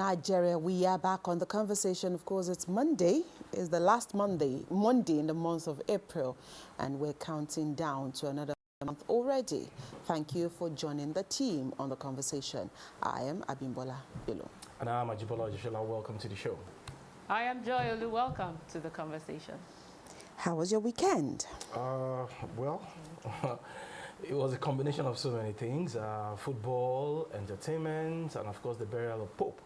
Nigeria, we are back on the conversation. Of course, it's Monday. It's the last Monday in the month of April, and we're counting down to another month already. Thank you for joining the team on the conversation. I am Abimbola Bello. And I'm Ajibola Ojishola. Welcome to the show. I am Joy Olu. Welcome to the conversation. How was your weekend? Well, it was a combination of so many things. Football, entertainment, and of course the burial of Pope.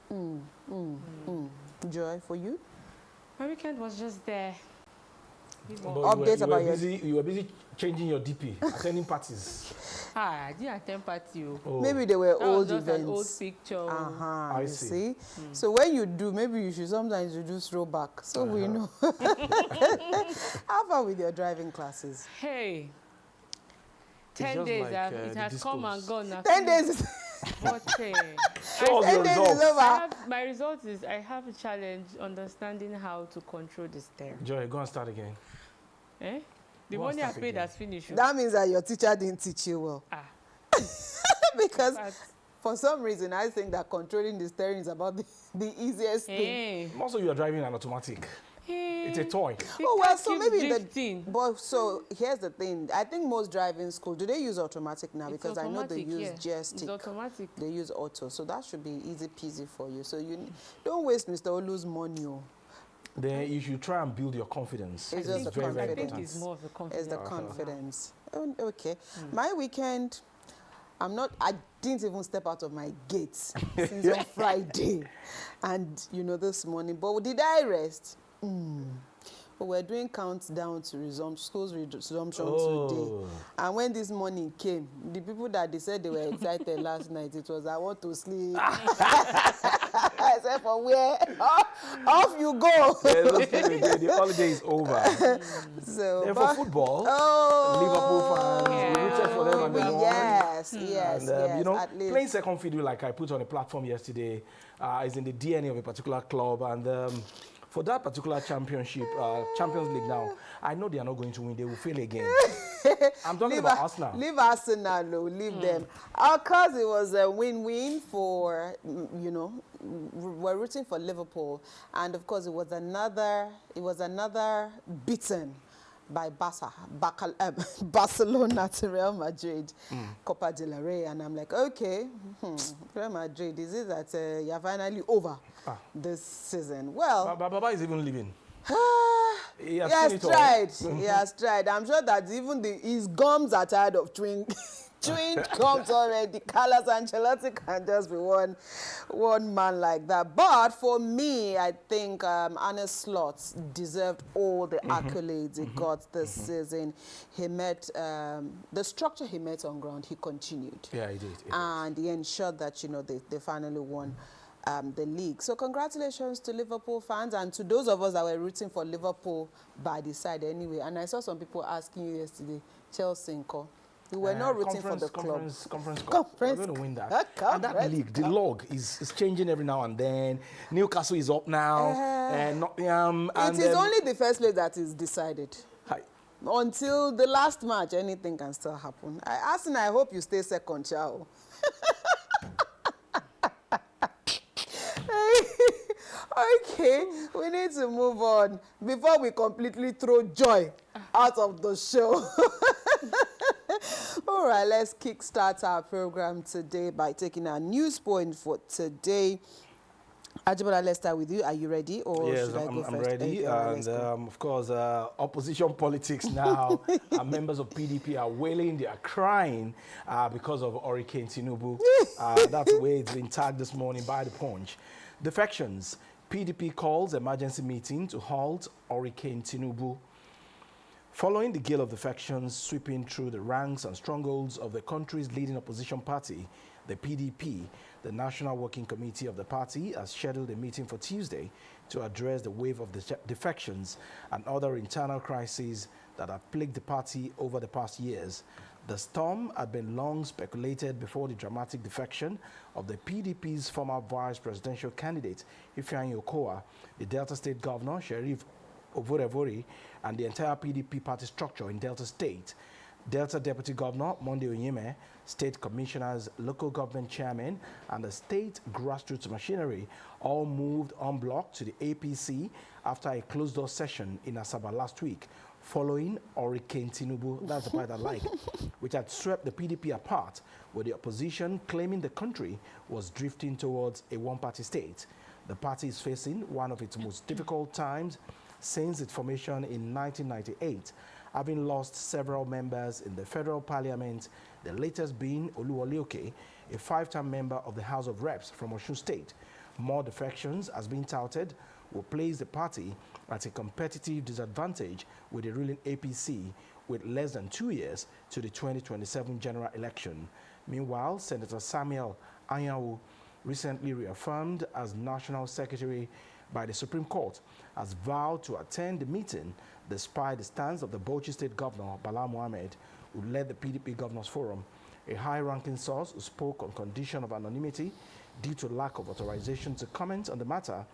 Joy, for you? My weekend was just there. Updates about you were busy changing your DP, attending parties. I didn't attend party. Oh. Maybe they were that old was just events. An old picture. I see. So when you do, maybe you should sometimes you do throwback, so we know. How far with your driving classes? Hey, 10 days. Like, it has come and gone. 10 days. But 10 days is over. My result is I have a challenge understanding how to control the steering. Joy, go and start again. Eh? The money I paid has finished. That means that your teacher didn't teach you well. Because for some reason, I think that controlling the steering is about the easiest thing. Also, you are driving an automatic. It's a toy. Oh, well, so maybe but so here's the thing. I think most driving schools, do they use automatic now? Because I know they use joystick. It's automatic. They use auto. So that should be easy peasy for you. So you don't waste Mr. Olu's money. Then you should try and build your confidence. It's just the confidence. I think it's more of the confidence. It's the confidence. Oh, okay. My weekend, I didn't even step out of my gates since on Friday. And, this morning. But did I rest? But we're doing countdown to school's resumption today. And when this morning came, the people that they said they were excited last night, it was, I want to sleep. I said, for where? Off you go. The holiday is over. So, for football, Liverpool fans, we rooted for them and they won. Yes, and, playing second fiddle like I put on a platform yesterday is in the DNA of a particular club. And for that particular championship, Champions League now, I know they are not going to win. They will fail again. I'm talking about Arsenal. Leave Arsenal, leave them. Of course, it was a win-win for, we're rooting for Liverpool. And of course, it was another beaten by Barcelona to Real Madrid, Copa del Rey. And I'm like, okay, Real Madrid, is it that you're finally over this season? Well, Baba is even leaving. He has tried. He has tried. I'm sure that even his gums are tired of chewing gums already. Carlos Ancelotti can just be one man like that. But for me, I think Arne Slot deserved all the accolades he got this season. He met the structure he met on ground. He continued. Yeah, he did. And he ensured that they finally won the league. So congratulations to Liverpool fans and to those of us that were rooting for Liverpool by the side anyway. And I saw some people asking you yesterday, Chelsea Nko. You were not rooting for the club. Conference. We're going to win that. And that league, the log is changing every now and then. Newcastle is up now. And Nottingham. It is only the first place that is decided. Until the last match, anything can still happen. Arsenal, I hope you stay second, Chao. Okay, we need to move on before we completely throw Joy out of the show. All right, let's kickstart our program today by taking our news point for today. Ajibola, let's start with you. Are you ready? Or yes, should I go I'm first? ready. And of course, opposition politics now. Members of PDP are wailing, they are crying because of Hurricane Tinubu. That's the way it's been tagged this morning by The Punch. Defections. PDP calls emergency meeting to halt Hurricane Tinubu. Following the gale of defections sweeping through the ranks and strongholds of the country's leading opposition party, the PDP, the National Working Committee of the party has scheduled a meeting for Tuesday to address the wave of defections and other internal crises that have plagued the party over the past years. The storm had been long speculated before the dramatic defection of the PDP's former vice presidential candidate, Ifeanyi Okowa, the Delta State Governor, Sheriff Ovorevori, and the entire PDP party structure in Delta State. Delta Deputy Governor Monday Onyeme, state commissioners, local government chairman, and the state grassroots machinery all moved en bloc to the APC after a closed-door session in Asaba last week, following Hurricane Tinubu, that's the part I like, which had swept the PDP apart, with the opposition claiming the country was drifting towards a one-party state. The party is facing one of its most difficult times since its formation in 1998, having lost several members in the federal parliament, the latest being Oluwole Oke, a 5-term member of the House of Reps from Osun State. More defections, as being touted, will place the party at a competitive disadvantage with the ruling APC with less than 2 years to the 2027 general election. Meanwhile, Senator Samuel Anyanwu, recently reaffirmed as National Secretary by the Supreme Court, has vowed to attend the meeting despite the stance of the Bauchi State Governor, Bala Mohammed, who led the PDP Governors Forum. A high-ranking source who spoke on condition of anonymity due to lack of authorization to comment on the matter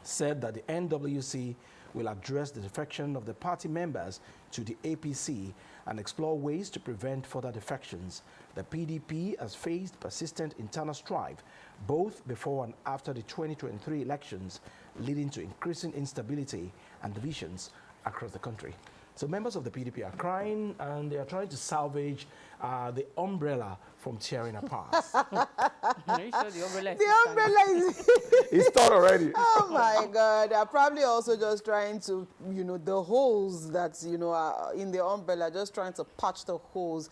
said that the NWC will address the defection of the party members to the APC and explore ways to prevent further defections. The PDP has faced persistent internal strife both before and after the 2023 elections, leading to increasing instability and divisions across the country. So members of the PDP are crying and they are trying to salvage the umbrella from tearing apart. Are you sure the umbrella is The umbrella is... It's thought already. Oh my God! They're probably also just trying to, you know, the holes that, you know, are in the umbrella, just trying to patch the holes.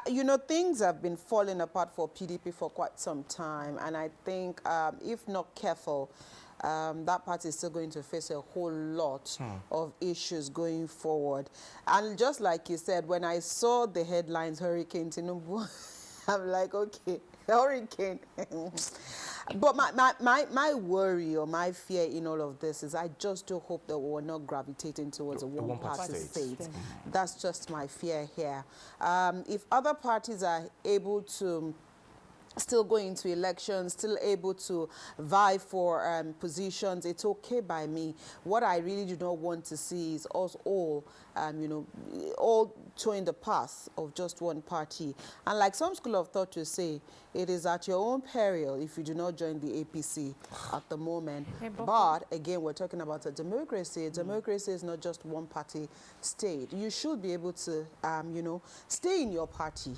You know, things have been falling apart for PDP for quite some time, and I think if not careful, that party is still going to face a whole lot of issues going forward. And just like you said, when I saw the headlines, Hurricane Tinubu, I'm like, okay, hurricane. But my worry or my fear in all of this is I just do hope that we're not gravitating towards a one-party state. That's just my fear here. If other parties are able to still go into elections, still able to vie for positions, it's okay by me. What I really do not want to see is us all, you know, all towing the path of just one party. And like some school of thought to say, it is at your own peril if you do not join the APC at the moment. But again, we're talking about a democracy. A democracy is not just one party state. You should be able to, you know, stay in your party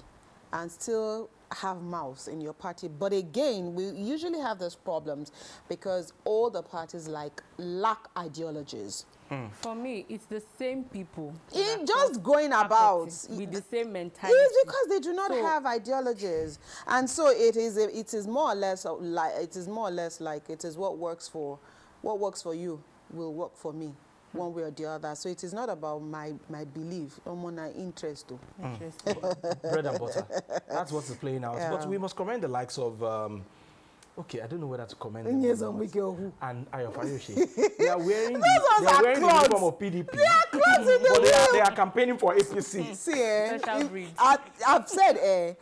and still have mouths in your party. But again, we usually have those problems because all the parties lack ideologies. For me, it's the same people. In just going about with the same mentality. It's because they do not have ideologies, and so it is more or less like it is what works for you will work for me. One way or the other. So it is not about my belief, my interest. Bread and butter. That's what's playing out. Yeah. But we must commend the likes of, okay, I don't know whether to commend them Yes, or not. And Ayo Fayoshi. They are wearing the uniform of PDP. They are clothes but they are campaigning for APC. See, I've said,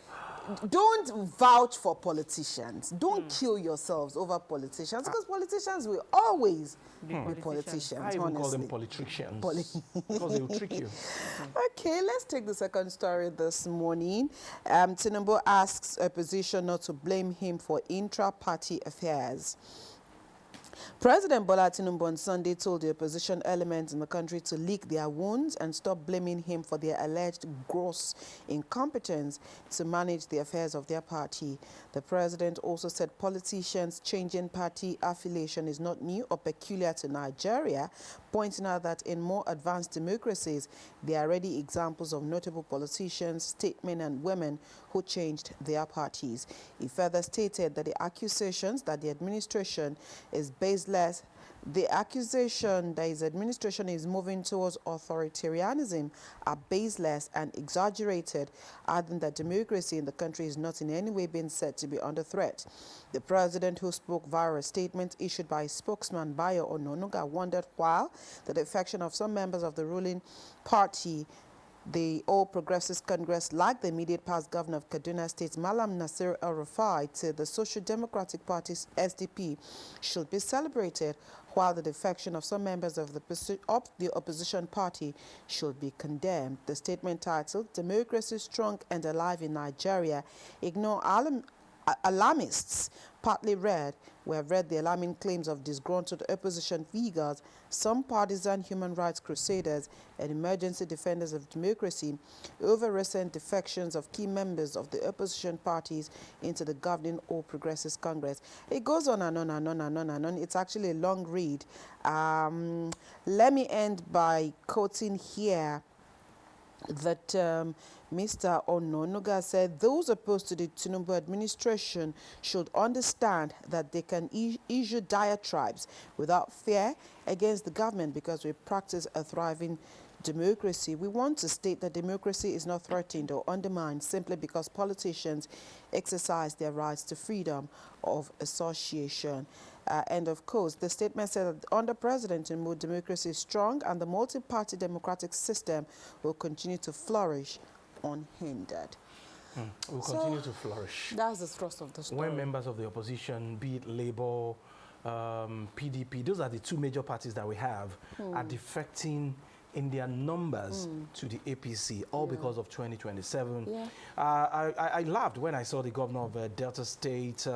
don't vouch for politicians. Don't kill yourselves over politicians because politicians will always be politicians. I even honestly. call them politricians because they will trick you. Okay, let's take the second story this morning. Tinubu asks opposition not to blame him for intra-party affairs. President Bola Tinubu on Sunday told the opposition elements in the country to lick their wounds and stop blaming him for their alleged gross incompetence to manage the affairs of their party. The president also said politicians changing party affiliation is not new or peculiar to Nigeria, pointing out that in more advanced democracies, there are already examples of notable politicians, statesmen and women who changed their parties. He further stated that the accusations that the administration is baseless, the accusation that his administration is moving towards authoritarianism are baseless and exaggerated, adding that democracy in the country is not in any way being said to be under threat. The president, who spoke via a statement issued by his spokesman Bayo Ononuga, wondered why the defection of some members of the ruling party, the All Progressives Congress, like the immediate past governor of Kaduna State, Malam Nasir El-Rufai, to the Social Democratic Party's SDP, should be celebrated, while the defection of some members of the opposition party should be condemned. The statement titled, Democracy Strong and Alive in Nigeria, Ignore Alarmists, partly read. We have read the alarming claims of disgruntled opposition figures, some partisan human rights crusaders and emergency defenders of democracy over recent defections of key members of the opposition parties into the governing All Progressives Congress. It goes on and on and on and on and on. It's actually a long read. Let me end by quoting here that Mr. Ononuga said those opposed to the Tinubu administration should understand that they can issue diatribes without fear against the government because we practice a thriving democracy. We want to state that democracy is not threatened or undermined simply because politicians exercise their rights to freedom of association. And of course, the statement said that under President Tinubu, democracy is strong and the multi-party democratic system will continue to flourish unhindered. Will continue to flourish. That's the thrust of the story. When members of the opposition, be it Labour, PDP, those are the two major parties that we have, are defecting in their numbers to the APC, all because of 2027. Yeah. I laughed when I saw the governor of Delta State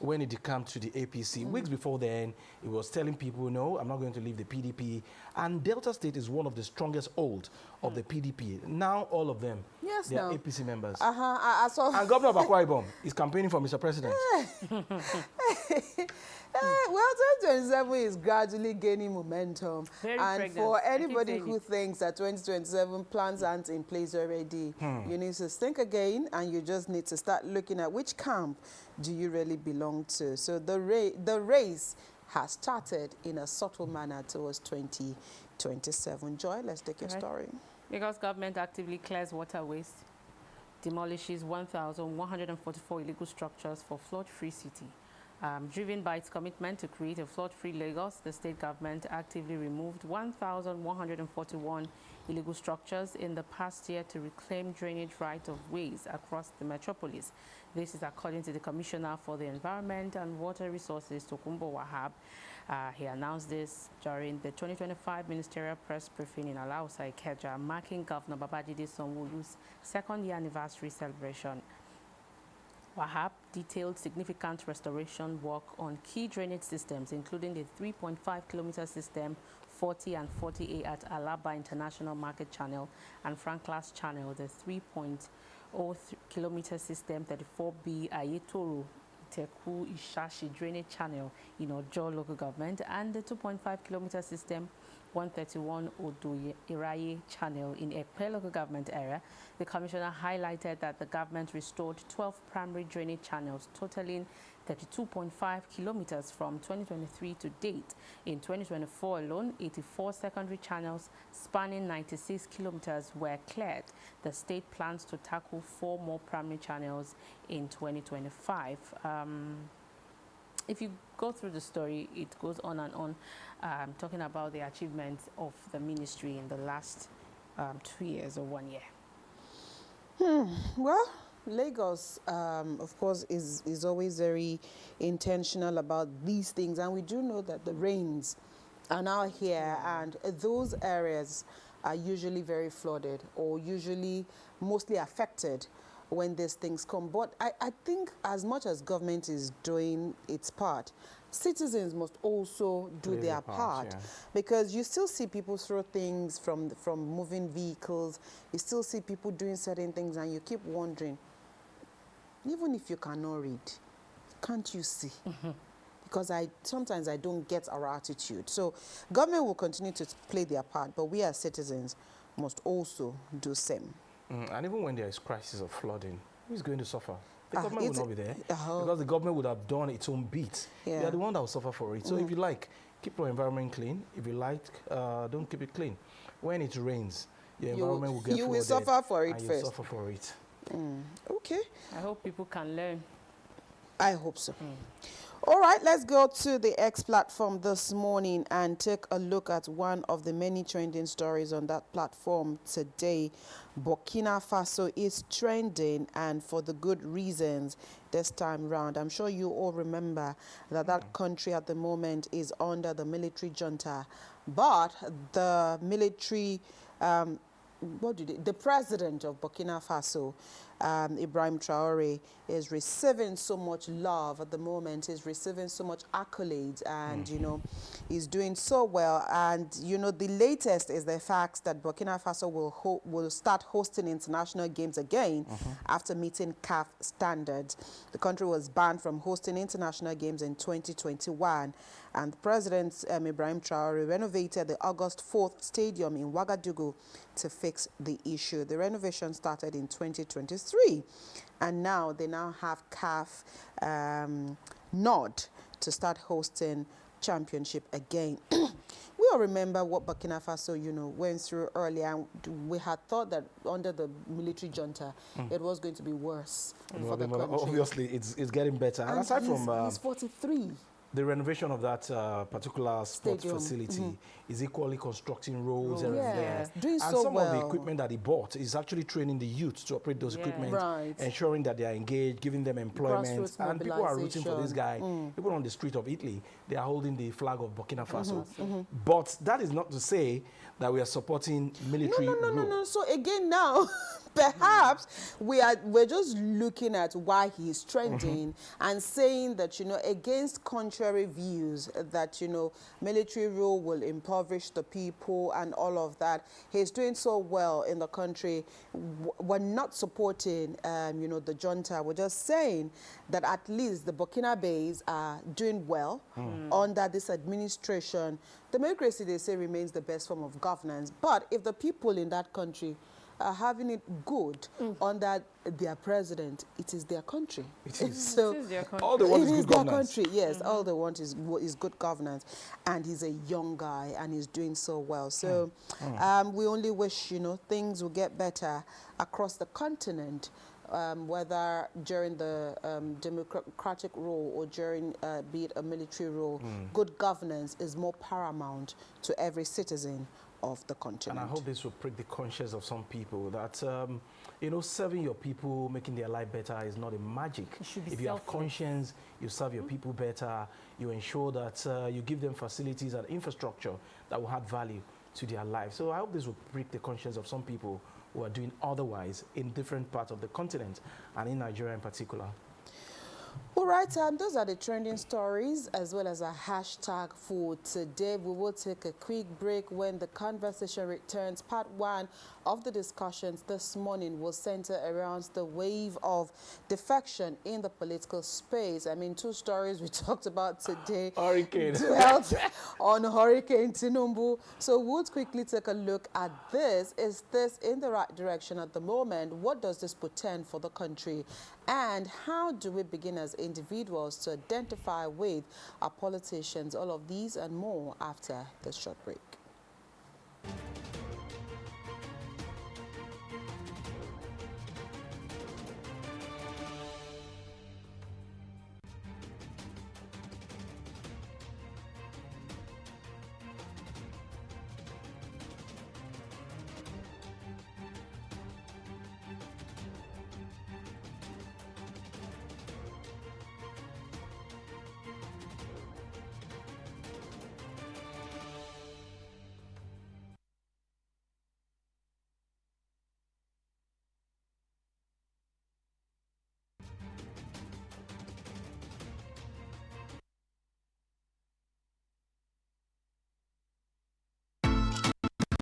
when it came to the APC. Weeks before then, he was telling people, no, I'm not going to leave the PDP. And Delta State is one of the strongest hold of the PDP. Now, all of them, they are APC members. I saw. And Governor of Akwa Ibom is campaigning for Mr. President. Well, 2027 is gradually gaining momentum. Very and pregnant. for anybody who thinks that 2027 plans aren't in place already, you need to think again, and you just need to start looking at which camp do you really belong to. So the race has started in a subtle manner towards 2027. Joy, let's take your story. Because government actively clears water waste, demolishes 1,144 illegal structures for flood-free city. Driven by its commitment to create a flood-free Lagos, the state government actively removed 1,141 illegal structures in the past year to reclaim drainage right-of-ways across the metropolis. This is according to the Commissioner for the Environment and Water Resources, Tokunbo Wahab. He announced this during the 2025 ministerial press briefing in Alausa, Ikeja, marking Governor Babajide Sanwo-Olu's second-year anniversary celebration. Wahab detailed significant restoration work on key drainage systems, including the 3.5-kilometer system 40 and 40A at Alaba International Market Channel and Franklas Channel, the 3.0-kilometer system 34B Ayetoro Teku Ishashi Drainage Channel in Ojo Local Government, and the 2.5-kilometer system 131 Odo Iraye Channel in Ekpe Local Government area. The Commissioner highlighted that the government restored 12 primary drainage channels totaling 32.5 kilometers from 2023 to date. In 2024 alone, 84 secondary channels spanning 96 kilometers were cleared. The state plans to tackle 4 more primary channels in 2025. If you go through the story, it goes on and on, talking about the achievements of the ministry in the last 2 years or 1 year. Well, Lagos, of course, is always very intentional about these things. And we do know that the rains are now here, and those areas are usually very flooded or usually mostly affected when these things come. But I think as much as government is doing its part, citizens must also do their part, because you still see people throw things from moving vehicles. You still see people doing certain things, and you keep wondering, even if you cannot read, can't you see? Because sometimes I don't get our attitude. So government will continue to play their part, but we as citizens must also do same. And even when there is crisis of flooding, who is going to suffer? The government will not be there, because the government would have done its own bit. They are the one that will suffer for it. So if you like, keep your environment clean. If you like, don't keep it clean. When it rains, your environment will get flooded. You will suffer for it and first. You suffer for it. Okay. I hope people can learn. I hope so. All right, let's go to the X platform this morning and take a look at one of the many trending stories on that platform today. Burkina Faso is trending, and for the good reasons this time round. I'm sure you all remember that that country at the moment is under the military junta, but the military the president of Burkina Faso, Ibrahim Traore, is receiving so much love at the moment. He's receiving so much accolades, and you know, he's doing so well. And you know, the latest is the fact that Burkina Faso will start hosting international games again after meeting CAF standards. The country was banned from hosting international games in 2021, and President Ibrahim Traore renovated the August 4th stadium in Ouagadougou to fix the issue. The renovation started in 2023, and now they have CAF nod to start hosting championship again. We all remember what Burkina Faso, you know, went through earlier. We had thought that under the military junta, it was going to be worse for the country. Obviously, it's getting better. And aside from he's 43. the renovation of that particular sports Stadium. facility is equally constructing roads and Yeah, doing and so some well. of the equipment that he bought is actually training the youth to operate those equipment, Right. ensuring that they are engaged, giving them employment, Grassroots and people are rooting for this mobilization. guy. People on the street of Italy, they are holding the flag of Burkina Faso. But that is not to say that we are supporting military rule. No. So again now, perhaps we're just looking at why he's trending and saying that, you know, against contrary views that, you know, military rule will impoverish the people and all of that. He's doing so well in the country. We're not supporting, you know, the junta. We're just saying that at least the Burkinabés are doing well under this administration. Democracy, they say, remains the best form of governance. But if the people in that country are having it good under their president, it is their country. It is. So It is their country. All they want it is is good their governance. country, yes. All they want is good governance. And he's a young guy, and he's doing so well. So we only wish, you know, things will get better across the continent. Whether during the democratic rule or during be it a military rule, good governance is more paramount to every citizen of the continent. And I hope this will prick the conscience of some people that, you know, serving your people, making their life better is not a magic. It should be If you have selfless. conscience, you serve your people better, you ensure that you give them facilities and infrastructure that will add value to their life. So I hope this will prick the conscience of some people who are doing otherwise in different parts of the continent and in Nigeria in particular. All right, those are the trending stories as well as a hashtag for today. We will take a quick break. When the conversation returns, part one of the discussions this morning will center around the wave of defection in the political space. I mean, two stories we talked about today. Hurricane. Dwelt on Hurricane Tinubu. So we'll quickly take a look at this. Is this in the right direction at the moment? What does this portend for the country? And how do we begin as individuals to identify with our politicians? All of these and more after this short break.